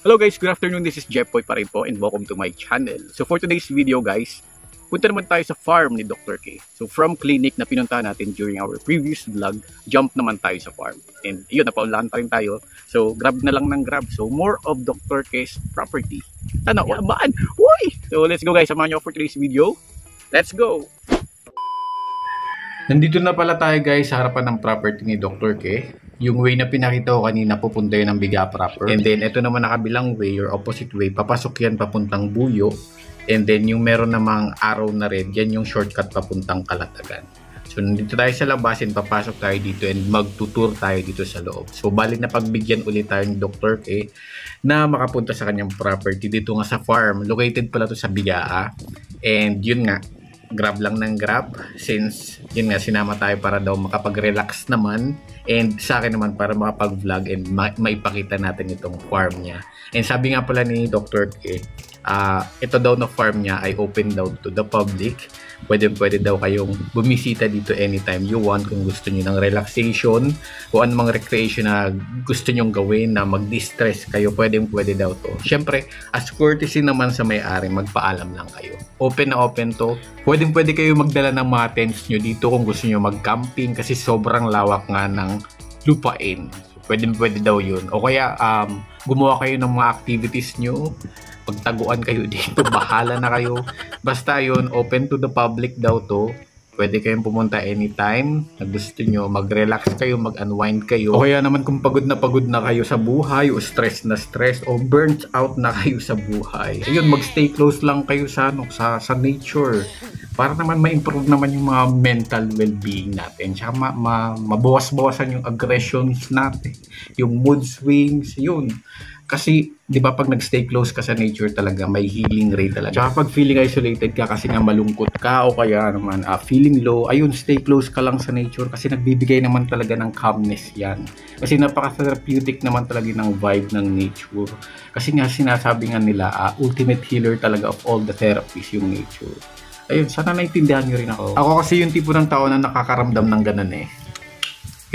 Hello guys, good afternoon. This is Jeffoy pa rin po and welcome to my channel. So for today's video guys, punta naman tayo sa farm ni Dr. K. So from clinic na pinuntahan natin during our previous vlog, jump naman tayo sa farm. And yun, napaunlahan pa rin tayo. So grab na lang ng grab. So more of Dr. K's property. Ano, baan? Uy! So let's go guys, samahan nyo for today's video. Let's go! Nandito na pala tayo guys sa harapan ng property ni Dr. K. Yung way na pinakita ko kanina, pupunta yun ng Biga proper. And then, ito naman nakabilang way or opposite way, papasok yan papuntang Buyo. And then, yung meron namang arrow na red, yan yung shortcut papuntang Kalatagan. So, nandito tayo sa labasin, papasok tayo dito and magtutur tayo dito sa loob. So, balik na pagbigyan ulit tayo ni Dr. K na makapunta sa kanyang property. Dito nga sa farm, located pala to sa Bigaa. And yun nga, grab lang ng grab since yun nga sinama tayo para daw makapag-relax naman and sa akin naman para makapag-vlog and maipakita natin itong farm niya. And sabi nga pala ni Dr. K, ito daw na farm niya ay open daw to the public. Pwede daw kayong bumisita dito anytime you want kung gusto niyo ng relaxation o anumang recreation na gusto nyong gawin na mag-distress kayo, pwede daw to. Syempre, as courtesy naman sa may-ari, magpaalam lang kayo. Open na open to. Pwede kayo magdala ng mga tents nyo dito kung gusto nyo mag-camping kasi sobrang lawak nga ng lupain. So, pwede daw yun. O kaya, gumawa kayo ng mga activities nyo. Pagtaguan kayo dito, bahala na kayo. Basta yun, open to the public daw to. Pwede kayong pumunta anytime na gusto nyo, mag-relax kayo, mag-unwind kayo. O kaya naman kung pagod na kayo sa buhay, o stress o burnt out na kayo sa buhay. Ayun, mag-stay close lang kayo sa nature. Para naman ma-improve naman yung mga mental well-being natin. Tsaka mabawas-bawasan yung aggressions natin, yung mood swings, yun. Kasi, di ba pag nag-stay close ka sa nature talaga, may healing rate talaga. Tsaka pag feeling isolated ka kasi nga malungkot ka o kaya naman feeling low, ayun, stay close ka lang sa nature kasi nagbibigay naman talaga ng calmness yan. Kasi napaka-therapeutic naman talaga ng vibe ng nature. Kasi nga sinasabi nga nila, ultimate healer talaga of all the therapies yung nature. Ayun, sana naintindihan nyo rin ako. Ako kasi yung tipo ng tao na nakakaramdam ng ganun eh.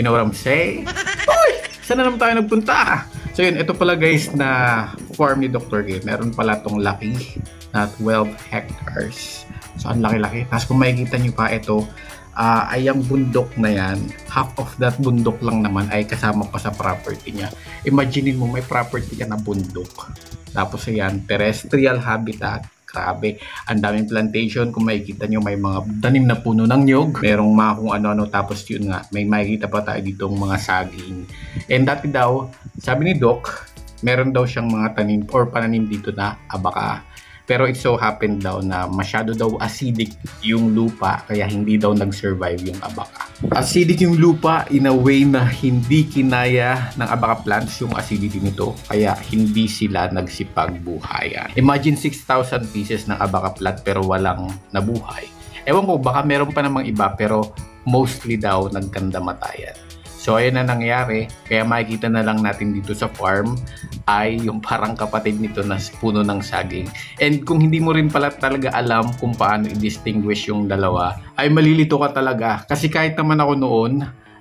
You know what I'm saying? Uy! Saan na naman tayo nagpunta? So yun, ito pala guys na farm ni Dr. K. Meron pala tong laki na 12 hectares. So ang laki-laki. Tapos kung makikita nyo pa ito, ay ang bundok na yan, half of that bundok lang naman ay kasama pa sa property niya. Imaginin mo may property ka na bundok. Tapos ayan, terrestrial habitat. Grabe, ang daming plantation. Kung makikita nyo, may mga tanim na puno ng nyog. Merong mga kung ano-ano. Tapos yun nga, may makikita pa tayo ditong mga saging. And dati daw, sabi ni Doc, meron daw siyang mga tanim or pananim dito na abaka. Pero it so happened daw na masyado daw acidic yung lupa, kaya hindi daw nag-survive yung abaka. Acidic yung lupa in a way na hindi kinaya ng abaka plants yung acidity nito, kaya hindi sila nagsipagbuhayan. Imagine 6,000 pieces ng abaka plant pero walang nabuhay. Ewan ko, baka meron pa namang iba pero mostly daw nagkandamatayan. So ayun na nangyari, kaya makikita na lang natin dito sa farm ay yung parang kapatid nito na puno ng saging. And kung hindi mo rin pala talaga alam kung paano i-distinguish yung dalawa, ay malilito ka talaga. Kasi kahit naman ako noon,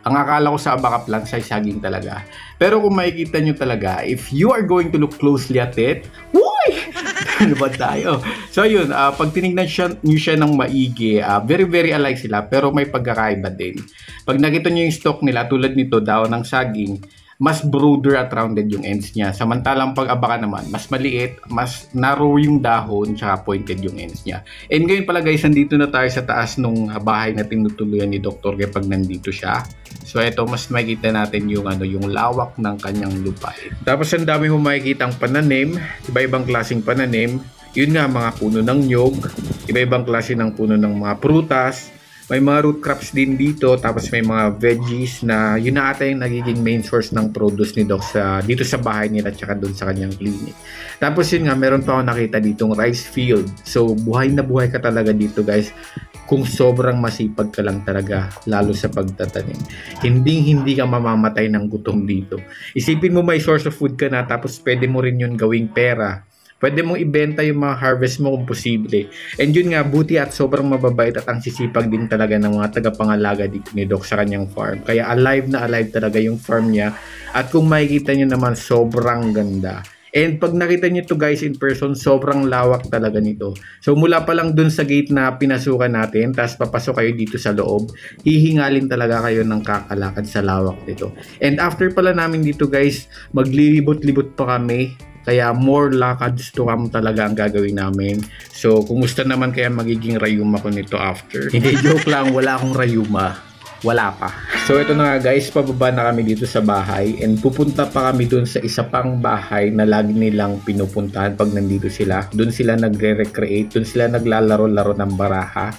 ang akala ko sa abaka plants ay saging talaga. Pero kung makikita nyo talaga, if you are going to look closely at it, uy! Ano ba tayo? So yun, pag tinignan nyo siya ng maigi, very alike sila pero may pagkakaiba din. Pag nakita nyo yung stalk nila, tulad nito, daw ng saging, mas broader at rounded yung ends niya. Samantalang pag abaka naman, mas maliit, mas narrow yung dahon, tsaka pointed yung ends niya. And ngayon pala guys, nandito na tayo sa taas nung bahay na tinutuluyan ni Dr. kapag nandito siya. So ito, mas makikita natin yung yung lawak ng kanyang lupain. Tapos ang dami mo makikitang pananim, iba-ibang klaseng pananim. Yun nga, mga puno ng nyog, iba-ibang klase ng puno ng mga prutas. May mga root crops din dito, tapos may mga veggies na yun na ata yung nagiging main source ng produce ni Doc dito sa bahay nila at saka doon sa kanyang clinic. Tapos yun nga, meron pa ako nakita ditong rice field. So buhay na buhay ka talaga dito guys kung sobrang masipag ka lang talaga, lalo sa pagtatanim. Hindi ka mamamatay ng gutom dito. Isipin mo may source of food ka na, tapos pwede mo rin yun gawing pera. Pwede mong ibenta yung mga harvest mo kung posible. And yun nga, buti at sobrang mababait at ang sisipag din talaga ng mga tagapangalaga dito ni Doc sa kanyang farm. Kaya alive na alive talaga yung farm niya. At kung makikita nyo naman, sobrang ganda. And pag nakita nyo to guys in person, sobrang lawak talaga nito. So mula pa lang dun sa gate na pinasukan natin, tapos papasok kayo dito sa loob, hihingalin talaga kayo ng kakalakad sa lawak nito. And after pala namin dito guys, maglilibot-libot pa kami. Kaya more lakads to come talaga ang gagawin namin. So, kumusta naman kaya magiging rayuma ko nito after? Hindi, joke lang, wala akong rayuma. Wala pa. So, ito na nga guys, pababa na kami dito sa bahay. And pupunta pa kami dun sa isa pang bahay na lagi nilang pinupuntahan pag nandito sila. Dun sila nagre-recreate, dun sila naglalaro-laro ng baraha.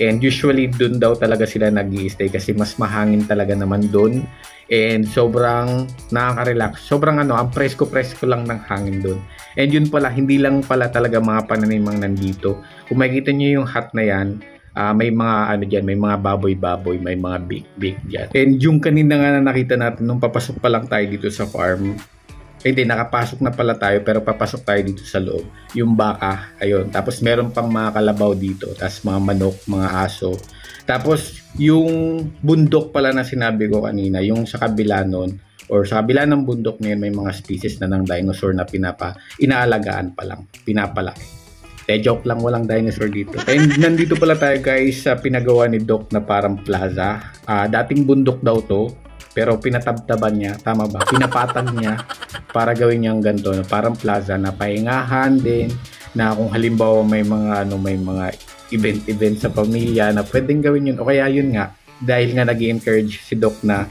And usually dun daw talaga sila nag-i-stay kasi mas mahangin talaga naman dun. And sobrang nakaka-relax. Sobrang ang presko-presko lang ng hangin dun. And yun pala, hindi lang pala talaga mga pananimang nandito. Kung makikita nyo yung hut na yan, may mga dyan, may mga baboy-baboy, may mga big dyan. And yung kanina nga na nakita natin nung papasok pa lang tayo dito sa farm, hindi, nakapasok na pala tayo pero papasok tayo dito sa loob. Yung baka, ayun. Tapos meron pang mga kalabaw dito. Tapos mga manok, mga aso. Tapos yung bundok pala na sinabi ko kanina, yung sa kabila nun, or sa kabila ng bundok na yun, may mga species na ng dinosaur na inaalagaan pa lang, pinapalaki. Joke lang, walang dinosaur dito. And nandito pala tayo guys sa pinagawa ni Doc na parang plaza. Dating bundok daw to. Pero pinatabtaban niya, tama ba? Pinapatag niya para gawin niyang ganito, na parang plaza na pahingahan din, na kung halimbawa may mga event sa pamilya na pwedeng gawin yun. O kaya yun nga, dahil nga nag-encourage si Doc na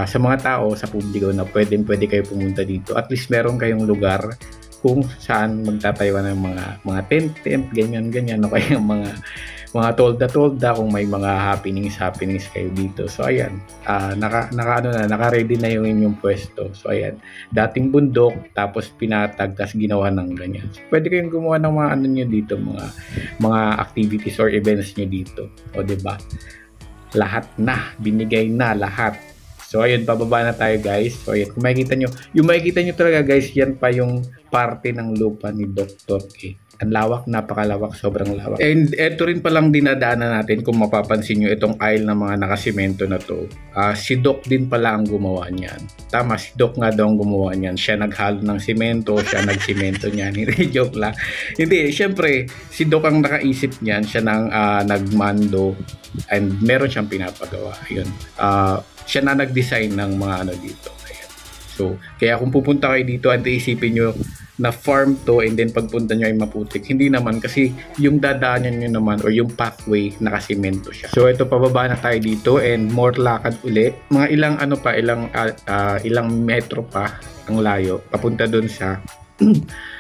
sa mga tao, sa publiko na pwede kayo pumunta dito. At least meron kayong lugar kung saan magtatayuan ng mga tent, ganyan, o kaya mga tolda kung may mga happenings kayo dito. So ayan, naka-ready na yung inyong pwesto. So ayan, dating bundok tapos pinatag tapos ginawa ng ganyan. So, pwede kayong gumawa ng mga nyo dito, mga activities or events nyo dito. O diba? Lahat na, binigay na lahat. So ayun, bababa na tayo guys. So ayun, kung makikita nyo talaga guys, yan pa yung parte ng lupa ni Dr. K. Ang lawak, napakalawak, sobrang lawak. And eto rin palang dinadaanan natin, kung mapapansin nyo, itong aisle ng mga nakasimento na to. Si Doc din pala ang gumawa niyan. Tama, si Doc nga daw ang gumawa niyan. Siya naghalo ng simento, siya nagsimento niyan. Hindi, joke lang. Hindi, syempre, si Doc ang nakaisip niyan. Siya nang nagmando and meron siyang pinapagawa. Ayun. Siya na nag-design ng mga dito. Ayan. So, kaya kung pupunta kayo dito at isipin nyo na farm to and then pagpunta nyo ay maputik, hindi naman, kasi yung dadaanan nyo naman or yung pathway nakasimento siya. So ito, pababa na tayo dito and more lakad ulit. Mga ilang metro pa ang layo papunta doon sa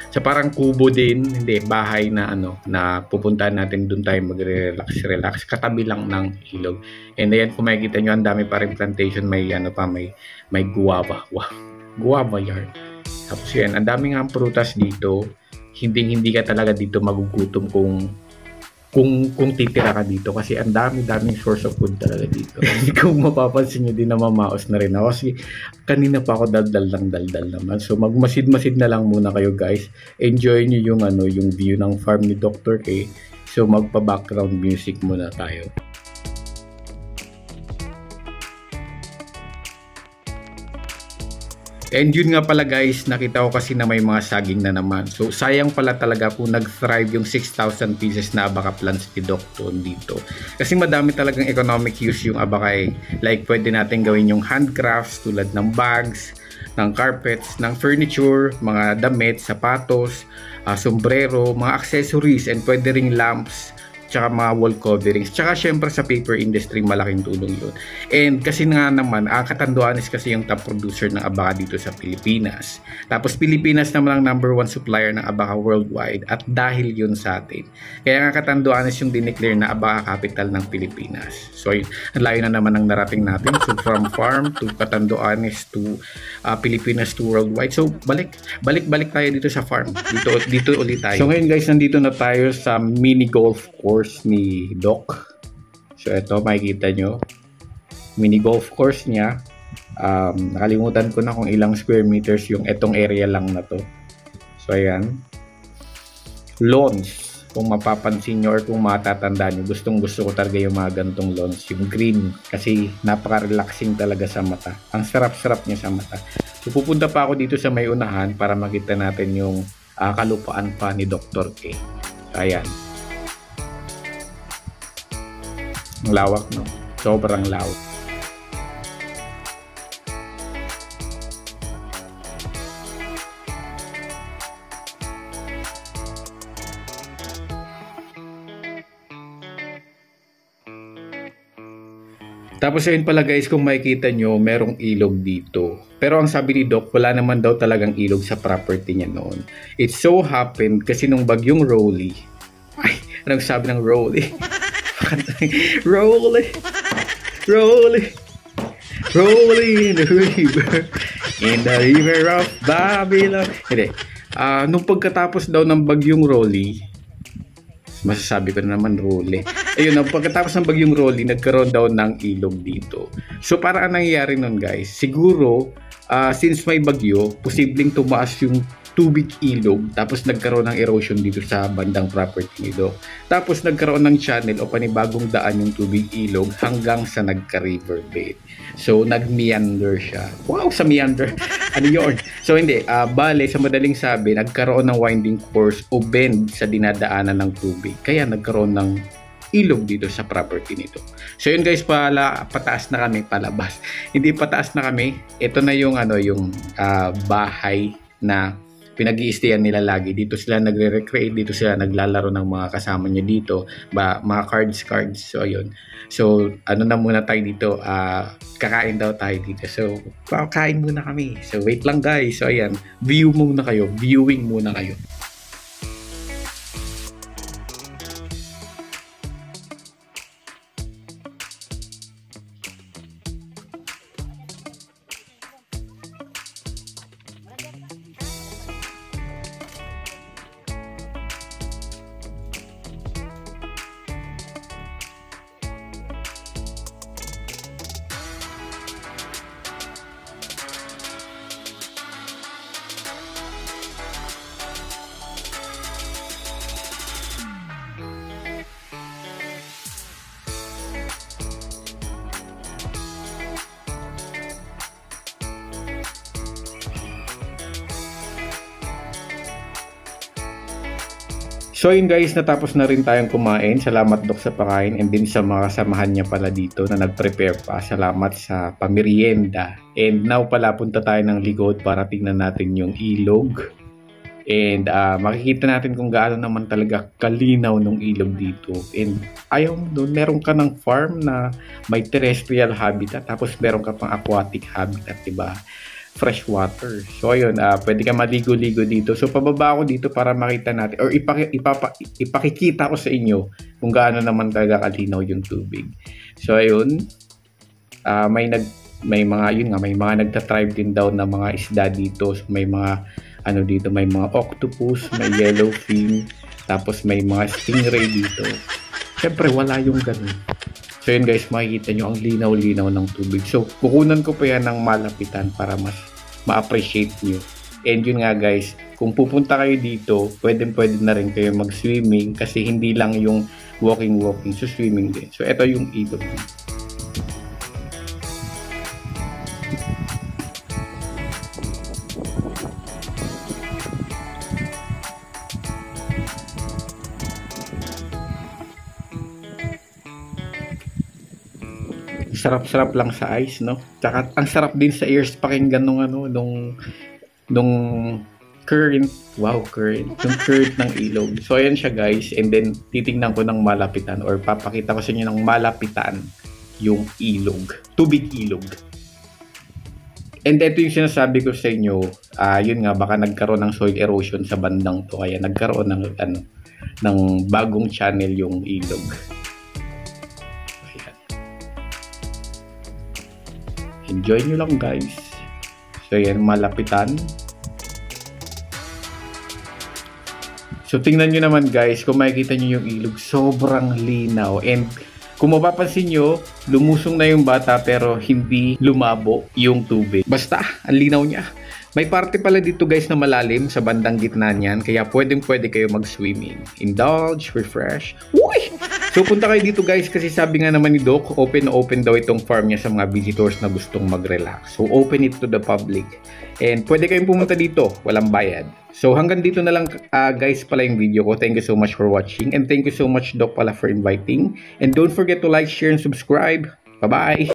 sa parang kubo din, hindi, bahay na na pupuntahan natin. Doon tayo magre-relax, katabi lang ng ilog. And ayan, kung makikita nyo, ang dami pa rin plantation, may may guava. Wow, guava yard. Tapos yan, ang dami nga prutas dito. Hindi ka talaga dito magugutom kung titira ka dito, kasi ang daming source of food talaga dito. Kung mapapansin nyo, din na mamaos na rin ako kasi kanina pa ako daldal naman. So magmasid-masid na lang muna kayo guys. Enjoy nyo yung view ng farm ni Dr. K. So magpa-background music muna tayo. And yun nga pala guys, nakita ko kasi na may mga saging na naman. So sayang pala talaga kung nag-thrive yung 6,000 pieces na abaka plants ni Doctor dito. Kasi madami talagang economic use yung abaka eh. Like pwede natin gawin yung handcrafts tulad ng bags, ng carpets, ng furniture, mga damit, sapatos, sombrero, mga accessories, and pwede ring lamps, tsaka mga wall coverings, tsaka syempre sa paper industry malaking tulong yun. And kasi nga naman, Catanduanes kasi yung top producer ng abaka dito sa Pilipinas. Tapos Pilipinas naman ang #1 supplier ng abaka worldwide, at dahil yun sa atin. Kaya nga Catanduanes yung dineclare na abaka capital ng Pilipinas. So yun, ang layo na naman ang narating natin. So from farm to Catanduanes to Pilipinas to worldwide. So balik tayo dito sa farm. Dito ulit tayo. So ngayon guys, nandito na tayo sa mini golf course ni Doc. So ito, makikita nyo mini golf course niya. Nakalimutan ko na kung ilang square meters yung etong area lang na to. So ayan, lawns. kung mapapansin nyo or kung matatandaan nyo, gustong gusto ko talaga yung mga gantong lawns, yung green, kasi napaka-relaxing talaga sa mata. Ang sarap-sarap niya sa mata. So pupunta pa ako dito sa may unahan para makita natin yung kalupaan pa ni Dr. K. Ayan. Ang lawak, no? Sobrang lawak. Tapos ayun pala guys, kung makikita nyo, merong ilog dito. Pero ang sabi ni Doc, wala naman daw talagang ilog sa property niya noon. It so happened kasi nung bagyong Rolly, ay, anong sabi ng Rolly? Rolly, Rolly, Rolly in the river, in the river of Babylon. Hindi, nung pagkatapos daw ng bagyong Rolly, masasabi ko na naman Rolly. Ayun, pagkatapos ng bagyong Rolly, nagkaroon daw ng ilog dito. So para ang nangyayari nun guys, siguro since may bagyo, posibleng tumaas yung tubig ilog, tapos nagkaroon ng erosion dito sa bandang property nito. Tapos nagkaroon ng channel o panibagong daan yung tubig ilog hanggang sa nagka-river bed. So nag-meander siya. Wow, sa meander. Ano yun? So hindi, bale sa madaling sabi, nagkaroon ng winding course o bend sa dinadaanan ng tubig. Kaya nagkaroon ng ilog dito sa property nito. So yun guys, pataas na kami, palabas. Hindi pataas na kami. Ito na yung yung bahay na pinag-i-stayan nila lagi. Dito sila nagre-recreate, dito sila naglalaro ng mga kasama niya dito, mga cards. So ayun. So ano na muna tayo dito, kakain daw tayo dito. So kakain muna kami. So wait lang guys. So ayan, viewing muna kayo. So yun guys, natapos na rin tayong kumain. Salamat Doc sa pakain and din sa mga kasamahan niya pala dito na nag-prepare pa. Salamat sa pamerienda. And now pala punta tayo ng likod para tingnan natin yung ilog. And makikita natin kung gaano naman talaga kalinaw ng ilog dito. And ayaw mo doon, meron ka ng farm na may terrestrial habitat tapos meron ka pang aquatic habitat, diba? Fresh water. So ayun, pwede ka maligo-ligo dito. So pababa ako dito para makita natin or ipakikita ko sa inyo kung gaano naman talaga kalinaw yung tubig. So ayun, may mga nagta-thrive din daw na mga isda dito. So may mga dito, may mga octopus, may yellowfin, tapos may mga stingray dito. Siyempre wala yung ganun. So yun guys, makikita nyo ang linaw-linaw ng tubig. So kukunan ko pa yan ng malapitan para mas ma-appreciate nyo. And yun nga guys, kung pupunta kayo dito, pwede na rin kayo mag-swimming kasi hindi lang yung walking, so swimming din. So ito yung ilog. Sarap-sarap lang sa eyes, no? Tsaka ang sarap din sa ears pakinggan nung current. Wow, current. Yung current ng ilog. So ayan siya guys, and then titingnan ko ng malapitan or papakita ko sa inyo ng malapitan yung ilog, tubig ilog. And ito yung sinasabi ko sa inyo, yun nga, baka nagkaroon ng soil erosion sa bandang to, kaya nagkaroon ng bagong channel yung ilog. Enjoy nyo lang guys. So yan, malapitan. So tingnan nyo naman guys, kung makikita nyo yung ilog, sobrang linaw. And kung mapapansin nyo, lumusong na yung bata pero hindi lumabo yung tubig. Basta, ang linaw niya. May parte pala dito guys na malalim sa bandang gitna niyan, kaya pwede kayo mag-swimming. Indulge, refresh. Uy! So punta kayo dito guys kasi sabi nga naman ni Doc, open na open daw itong farm niya sa mga visitors na gustong mag-relax. So open it to the public. And pwede kayong pumunta dito, walang bayad. So hanggang dito na lang guys pala yung video ko. Thank you so much for watching and thank you so much Doc pala for inviting. And don't forget to like, share, and subscribe. Bye-bye!